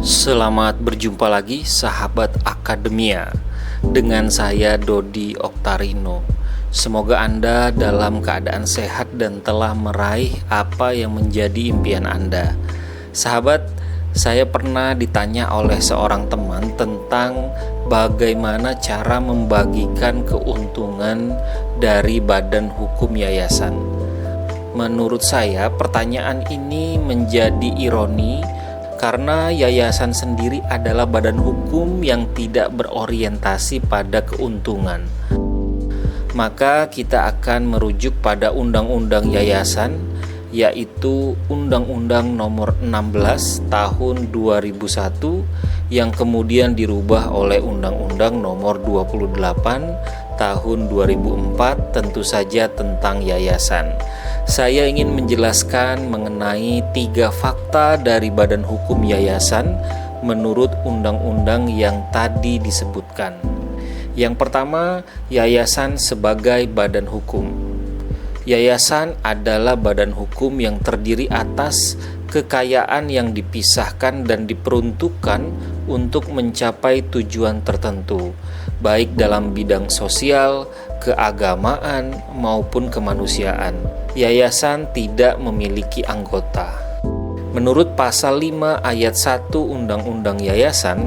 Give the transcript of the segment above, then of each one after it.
Selamat berjumpa lagi sahabat Akademia. Dengan saya Dodi Oktarino. Semoga Anda dalam keadaan sehat dan telah meraih apa yang menjadi impian Anda. Sahabat, saya pernah ditanya oleh seorang teman tentang bagaimana cara membagikan keuntungan dari badan hukum yayasan. Menurut saya, pertanyaan ini menjadi ironi karena yayasan sendiri adalah badan hukum yang tidak berorientasi pada keuntungan. Maka kita akan merujuk pada Undang-Undang Yayasan, yaitu Undang-Undang Nomor 16 Tahun 2001 yang kemudian dirubah oleh Undang-Undang Nomor 28 Tahun 2004, tentu saja tentang yayasan. Saya ingin menjelaskan mengenai 3 fakta dari badan hukum yayasan menurut undang-undang yang tadi disebutkan. Yang pertama, yayasan sebagai badan hukum. Yayasan adalah badan hukum yang terdiri atas kekayaan yang dipisahkan dan diperuntukkan untuk mencapai tujuan tertentu, baik dalam bidang sosial, keagamaan, maupun kemanusiaan. Yayasan tidak memiliki anggota. Menurut pasal 5 ayat 1 Undang-Undang Yayasan,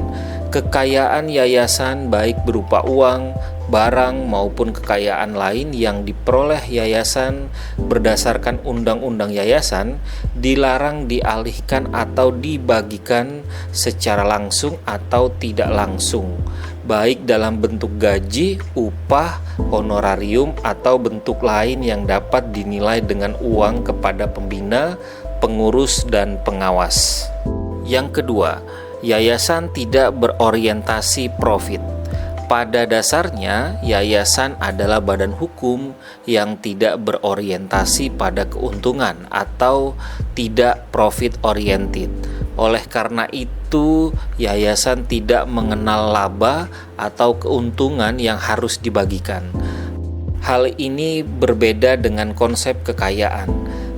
kekayaan yayasan baik berupa uang, barang maupun kekayaan lain yang diperoleh yayasan berdasarkan Undang-Undang Yayasan dilarang dialihkan atau dibagikan secara langsung atau tidak langsung, baik dalam bentuk gaji, upah, honorarium, atau bentuk lain yang dapat dinilai dengan uang kepada pembina, pengurus, dan pengawas. Yang kedua, yayasan tidak berorientasi profit. Pada dasarnya, yayasan adalah badan hukum yang tidak berorientasi pada keuntungan atau tidak profit oriented. Oleh karena itu, yayasan tidak mengenal laba atau keuntungan yang harus dibagikan. Hal ini berbeda dengan konsep kekayaan.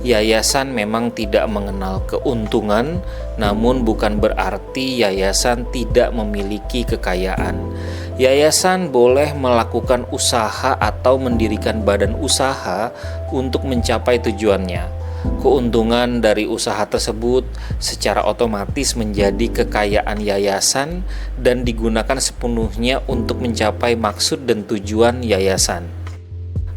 Yayasan memang tidak mengenal keuntungan, namun bukan berarti yayasan tidak memiliki kekayaan. Yayasan boleh melakukan usaha atau mendirikan badan usaha untuk mencapai tujuannya. Keuntungan dari usaha tersebut secara otomatis menjadi kekayaan yayasan dan digunakan sepenuhnya untuk mencapai maksud dan tujuan yayasan.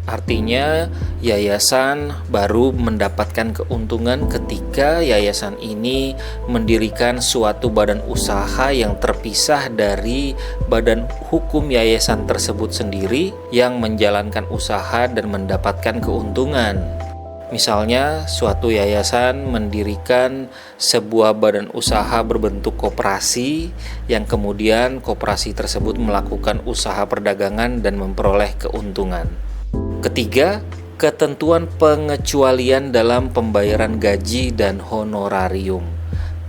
Artinya, yayasan baru mendapatkan keuntungan ketika yayasan ini mendirikan suatu badan usaha yang terpisah dari badan hukum yayasan tersebut sendiri yang menjalankan usaha dan mendapatkan keuntungan. Misalnya, suatu yayasan mendirikan sebuah badan usaha berbentuk koperasi yang kemudian koperasi tersebut melakukan usaha perdagangan dan memperoleh keuntungan. Ketiga, ketentuan pengecualian dalam pembayaran gaji dan honorarium.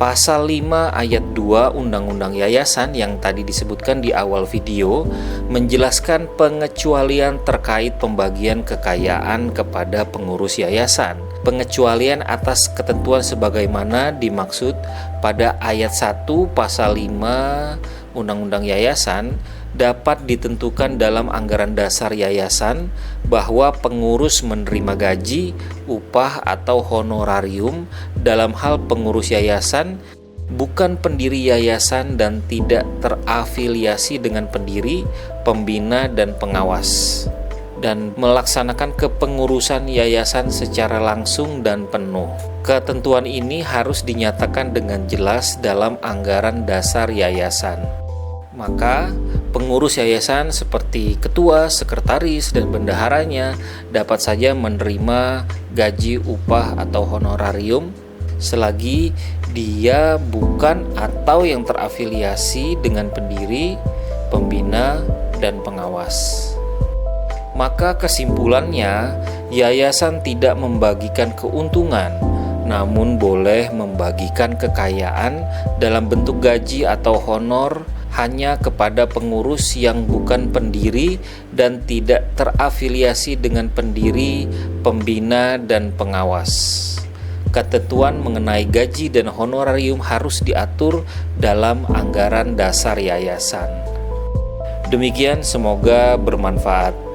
Pasal 5 ayat 2 Undang-Undang Yayasan yang tadi disebutkan di awal video menjelaskan pengecualian terkait pembagian kekayaan kepada pengurus yayasan. Pengecualian atas ketentuan sebagaimana dimaksud pada ayat 1 pasal 5 Undang-Undang Yayasan dapat ditentukan dalam anggaran dasar yayasan bahwa pengurus menerima gaji, upah, atau honorarium dalam hal pengurus yayasan bukan pendiri yayasan dan tidak terafiliasi dengan pendiri, pembina, dan pengawas, dan melaksanakan kepengurusan yayasan secara langsung dan penuh. Ketentuan ini harus dinyatakan dengan jelas dalam anggaran dasar yayasan. Maka pengurus yayasan seperti ketua, sekretaris, dan bendaharanya dapat saja menerima gaji, upah, atau honorarium selagi dia bukan atau yang terafiliasi dengan pendiri, pembina, dan pengawas. Maka kesimpulannya, yayasan tidak membagikan keuntungan, namun boleh membagikan kekayaan dalam bentuk gaji atau honor hanya kepada pengurus yang bukan pendiri dan tidak terafiliasi dengan pendiri, pembina, dan pengawas. ketentuan mengenai gaji dan honorarium harus diatur dalam anggaran dasar yayasan. Demikian, semoga bermanfaat.